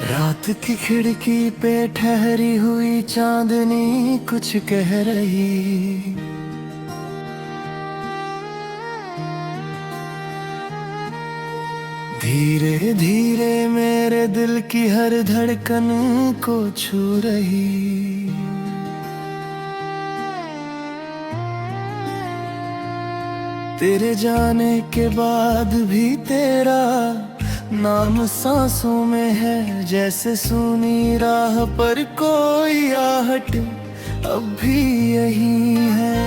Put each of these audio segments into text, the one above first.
रात की खिड़की पे ठहरी हुई चांदनी कुछ कह रही। धीरे धीरे मेरे दिल की हर धड़कन को छू रही। तेरे जाने के बाद भी तेरा नाम सांसों में है, जैसे सुनी राह पर कोई आहट अब भी यही है।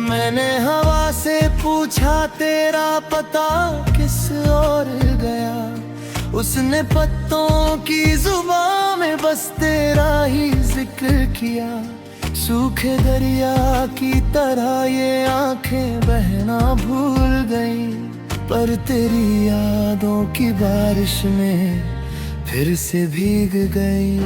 मैंने हवा से पूछा तेरा पता किस ओर गया, उसने पत्तों की जुबान में बस तेरा ही जिक्र किया। सूखे दरिया की तरह ये आंखें बहना भूल गई, पर तेरी यादों की बारिश में फिर से भीग गई।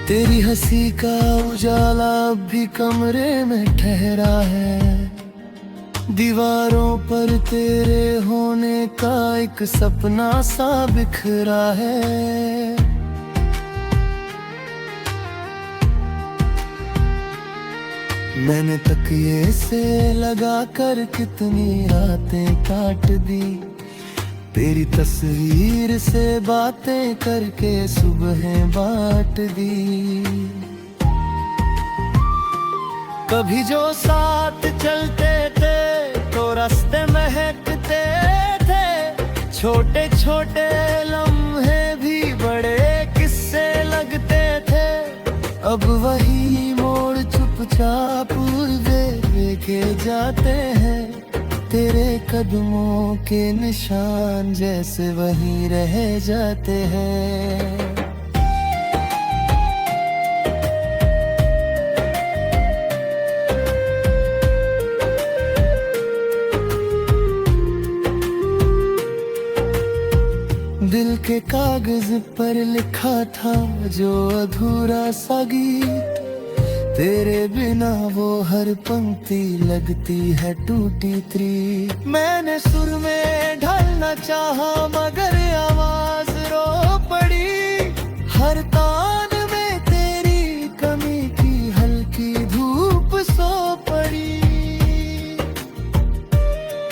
तेरी हंसी का उजाला अब भी कमरे में ठहरा है, दीवारों पर तेरे होने का एक सपना सा बिखरा है। मैंने तकिए से लगा कर कितनी रातें काट दी, तेरी तस्वीर से बातें करके सुबहें बांट दी। कभी जो साथ चलते थे तो रास्ते महकते थे, छोटे छोटे लम्हे भी बड़े किस्से लगते थे। अब वही मोड़ चुपचाप देखे जाते हैं, तेरे कदमों के निशान जैसे वहीं रह जाते हैं। दिल के कागज पर लिखा था जो अधूरा सा गीत, तेरे बिना वो हर पंक्ति लगती है टूटी थी। मैंने सुर में ढलना चाहा मगर आवाज रो पड़ी, हर तान में तेरी कमी की हल्की धूप सो पड़ी।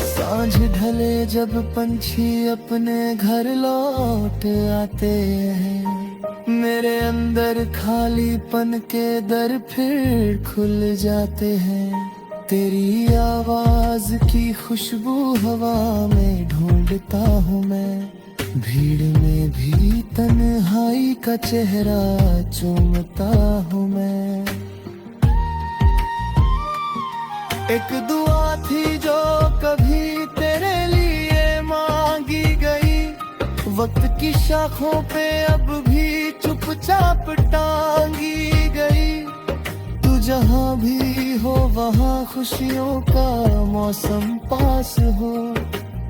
सांझ ढले जब पंछी अपने घर लौट आते हैं, मेरे अंदर खालीपन के दर फिर खुल जाते हैं। तेरी आवाज की खुशबू हवा में ढूंढता हूँ मैं, भीड़ में भी तन्हाई का चेहरा चूमता हूँ मैं। एक दुआ थी जो कभी तेरे लिए मांगी गई, वक्त की शाखों पे अब भी चुपचाप टांगी गई। तू जहाँ भी हो वहाँ खुशियों का मौसम पास हो,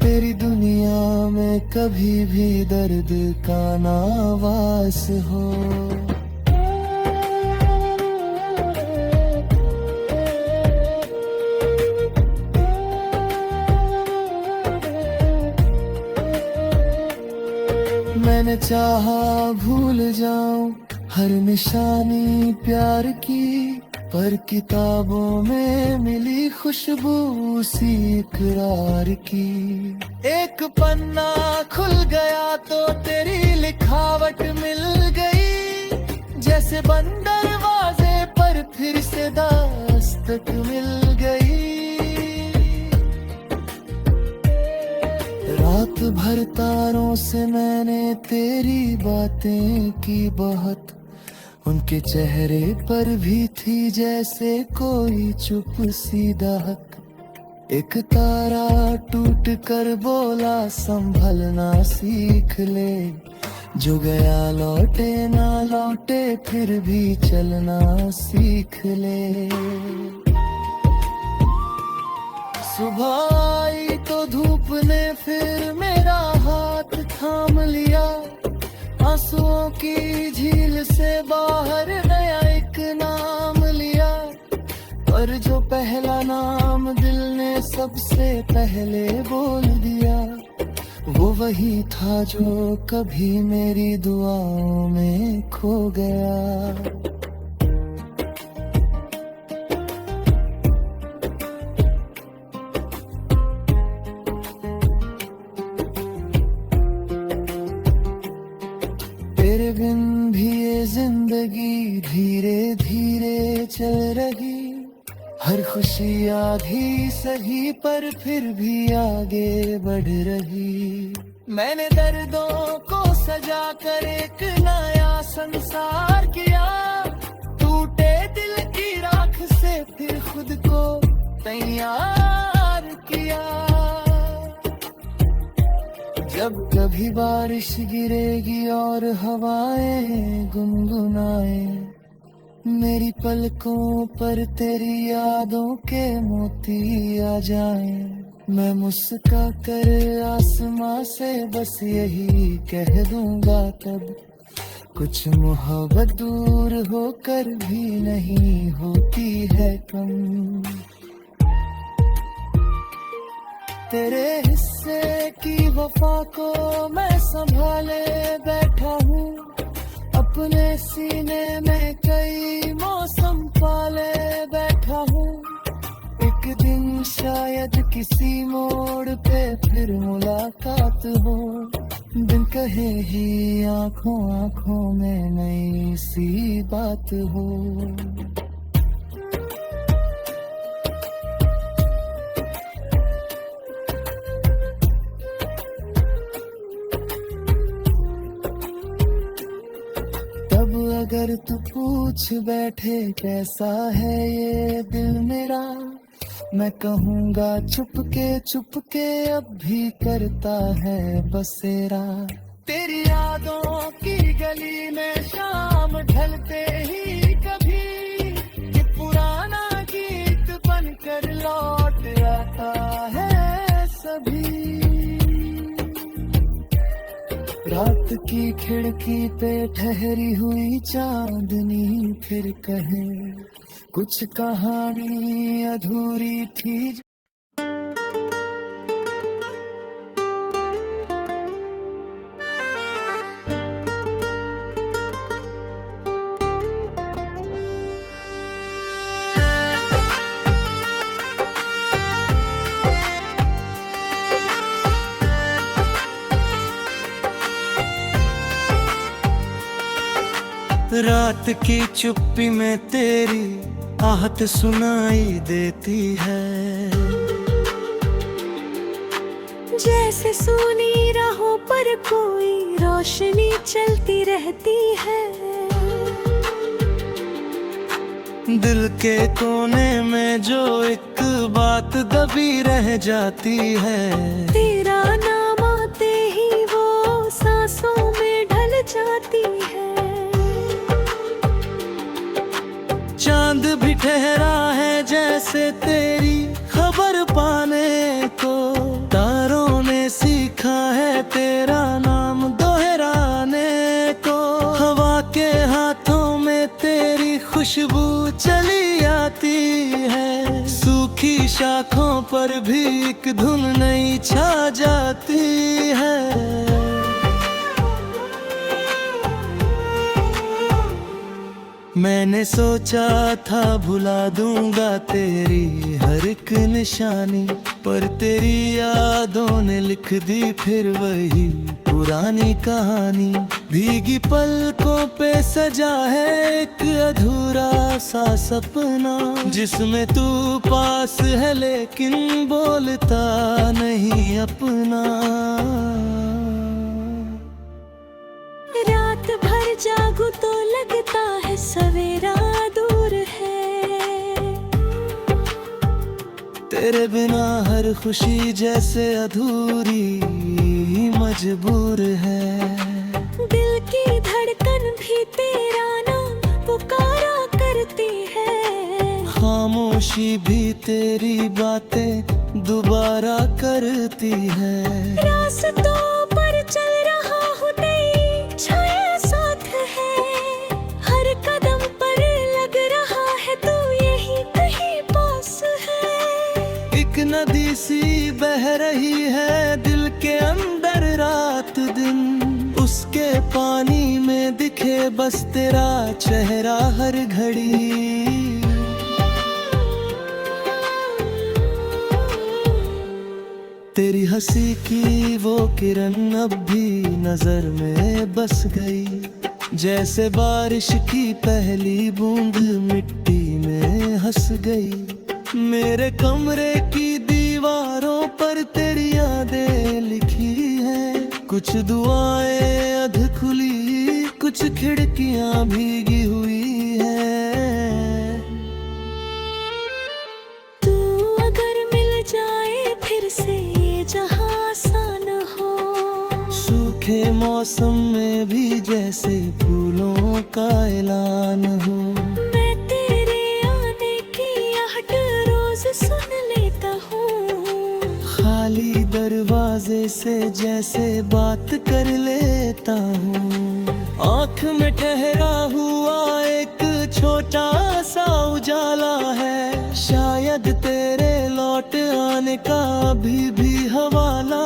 तेरी दुनिया में कभी भी दर्द का ना वास हो। मैंने चाहा भूल जाऊं हर निशानी प्यार की, पर किताबों में मिली खुशबू उसी इकरार की। एक पन्ना खुल गया तो तेरी लिखावट मिल गई, जैसे बंद दरवाजे पर फिर से दस्तक मिल गई। रात भर तारों से मैंने तेरी बातें की बहुत, उनके चेहरे पर भी थी जैसे कोई चुप सी दहक। एक तारा टूट कर बोला संभलना सीख ले, जो गया लौटे ना लौटे फिर भी चलना सीख ले। सुबह आई तो धूप ने फिर मेरा हाथ थाम लिया, आंसुओं की झील से बाहर नया एक नाम लिया, पर जो पहला नाम दिल ने सबसे पहले बोल दिया, वो वही था जो कभी मेरी दुआओं में खो गया। तेरे बिन भी ये जिंदगी धीरे धीरे चल रही, हर खुशी आधी सही पर फिर भी आगे बढ़ रही। मैंने दर्दों को सजा कर एक नया संसार किया, टूटे दिल की राख से फिर खुद को तैयार किया। जब कभी बारिश गिरेगी और हवाएं गुनगुनाए, मेरी पलकों पर तेरी यादों के मोती आ जाएं, मैं मुस्का कर आसमां से बस यही कह दूंगा तब, कुछ मोहब्बत दूर होकर भी नहीं होती है कम। तेरे हिस्से की वफा को मैं संभाले बैठा हूँ, अपने सीने में कई मौसम पाले बैठा हूँ। एक दिन शायद किसी मोड़ पे फिर मुलाकात हो, बिन कहे ही आंखों आंखों में नई सी बात हो। तब अगर तू पूछ बैठे कैसा है ये दिल मेरा, मैं कहूँगा चुपके अब भी करता है बसेरा। तेरी यादों की गली में शाम ढलते ही कभी ये पुराना गीत बनकर लौट आता है सभी। रात की खिड़की पे ठहरी हुई चांदनी फिर कहे, कुछ कहानी अधूरी थी। रात की चुप्पी में तेरी आहट सुनाई देती है, जैसे सुनी राहों पर कोई रोशनी चलती रहती है। दिल के कोने में जो एक बात दबी रह जाती है, तेरा नाम आते ही वो सांसों में ढल जाती है। चांद भी ठहरा है जैसे तेरी खबर पाने को, तारों ने सीखा है तेरा नाम दोहराने को। हवा के हाथों में तेरी खुशबू चली आती है, सूखी शाखों पर भी एक धुन नई छा जाती है। मैंने सोचा था भुला दूंगा तेरी हर एक निशानी, पर तेरी यादों ने लिख दी फिर वही पुरानी कहानी। भीगी पलकों पे सजा है एक अधूरा सा सपना, जिसमें तू पास है लेकिन बोलता नहीं अपना। रात भर जागू तो लगता है सवेरा दूर है, तेरे बिना हर खुशी जैसे अधूरी मजबूर है। दिल की धड़कन भी तेरा नाम पुकारा करती है, खामोशी भी तेरी बातें दोबारा करती है। रास्तों पर चल रहा हूँ नई छाया एक नदी सी बह रही है दिल के अंदर रात दिन, उसके पानी में दिखे बस तेरा चेहरा हर घड़ी। तेरी हंसी की वो किरण अब भी नजर में बस गई, जैसे बारिश की पहली बूंद मिट्टी में हंस गई। मेरे कमरे की दीवारों पर तेरी यादें लिखी हैं, कुछ दुआएं अध खुली, कुछ खिड़कियां भीगी हुई हैं। तू अगर मिल जाए फिर से जहां आसान हो, सूखे मौसम में भी जैसे फूलों का ऐलान हो। मैं तेरे आने की आहट रोज सुन लेता हूँ, खाली दरवाजे से जैसे बात कर लेता हूँ। आँख में ठहरा हुआ एक छोटा सा उजाला है, शायद तेरे लौट आने का अभी भी हवाला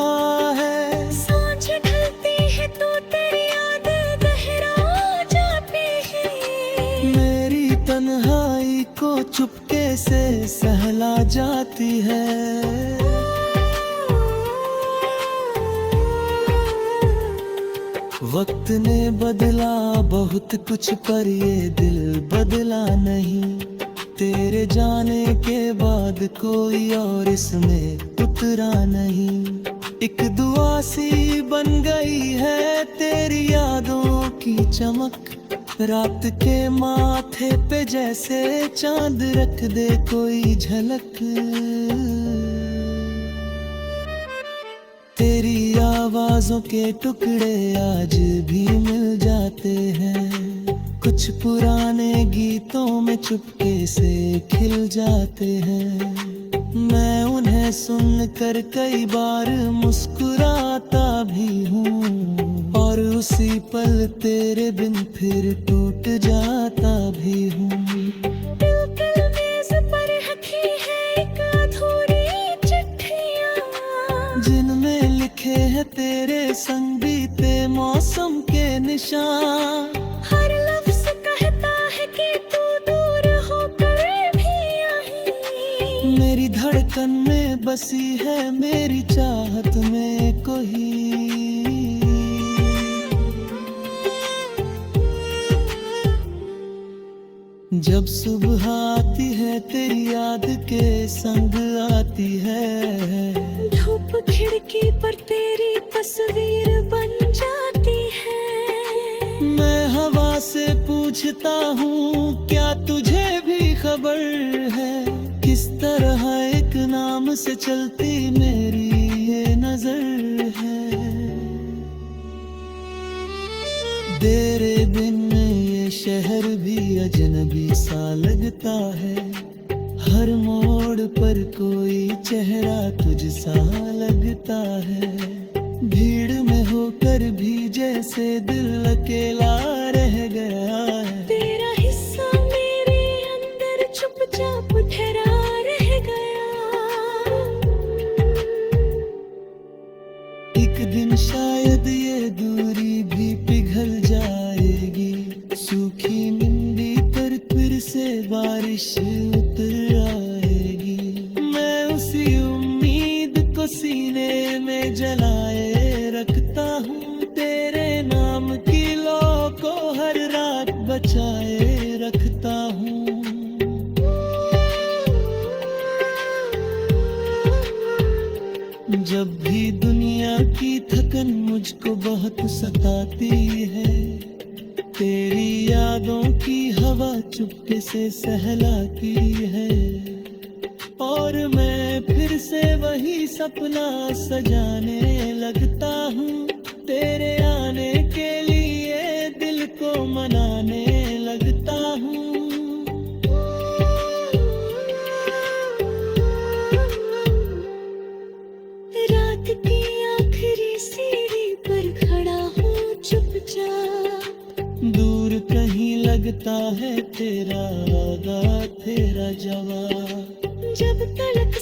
है। सांझ ढलती है तो तेरी याद गहरा जाती है, मेरी तन्हाई को चुपके से सहला जाती है। वक्त ने बदला बहुत कुछ पर ये दिल बदला नहीं, तेरे जाने के बाद कोई और इसमें उतरा नहीं। एक दुआ सी बन गई है तेरी यादों की चमक, रात के माथे पे जैसे चांद रख दे कोई झलक। तेरी आवाजों के टुकड़े आज भी मिल जाते हैं, कुछ पुराने गीतों में चुपके से खिल जाते हैं। मैं उन्हें सुनकर कई बार मुस्कुराता भी हूँ, और उसी पल तेरे बिन फिर टूट जाता भी हूँ। दिल मेज पर रखी है एक अधूरी चिट्ठियाँ, जिनमें लिखे हैं तेरे संग बीते मौसम के निशान। हर लफ्ज कहता है कि तू दूर होकर भी आई, मेरी धड़कन में बसी है मेरी चाहत में कोई। जब सुबह आती है तेरी याद के संग आती है, धूप खिड़की पर तेरी तस्वीर बन जाती है। मैं हवा से पूछता हूँ क्या तुझे भी खबर है, किस तरह एक नाम से चलती मेरी ये नजर है। तेरे बिन ये शहर भी अजनबी सा लगता है, हर मोड़ पर कोई चेहरा तुझ सा लगता है। भीड़ में होकर भी जैसे दिल अकेला रह गया है, तेरा हिस्सा मेरे अंदर चुपचाप ठहरा रह गया। एक दिन शायद ये दूरी भी पिघल जाएगी, सूखी मंडी पर फिर से बारिश उतर आएगी। मैं उसी उम्मीद को सीने में जलाए रखता हूँ, तेरे नाम की लौ को हर रात बचाए रखता हूँ। जब भी दुनिया की थकन मुझको बहुत सताती है, तेरी यादों की हवा चुपके से सहलाती है, और मैं फिर से वही सपना सजाने लगता हूँ। तेरे आने के लिए दिल को मनाने लगता हूँ। रात की आखिरी सीढ़ी पर खड़ा हूँ चुपचाप, दूर कहीं लगता है तेरा वादा तेरा जवाब। जब तलक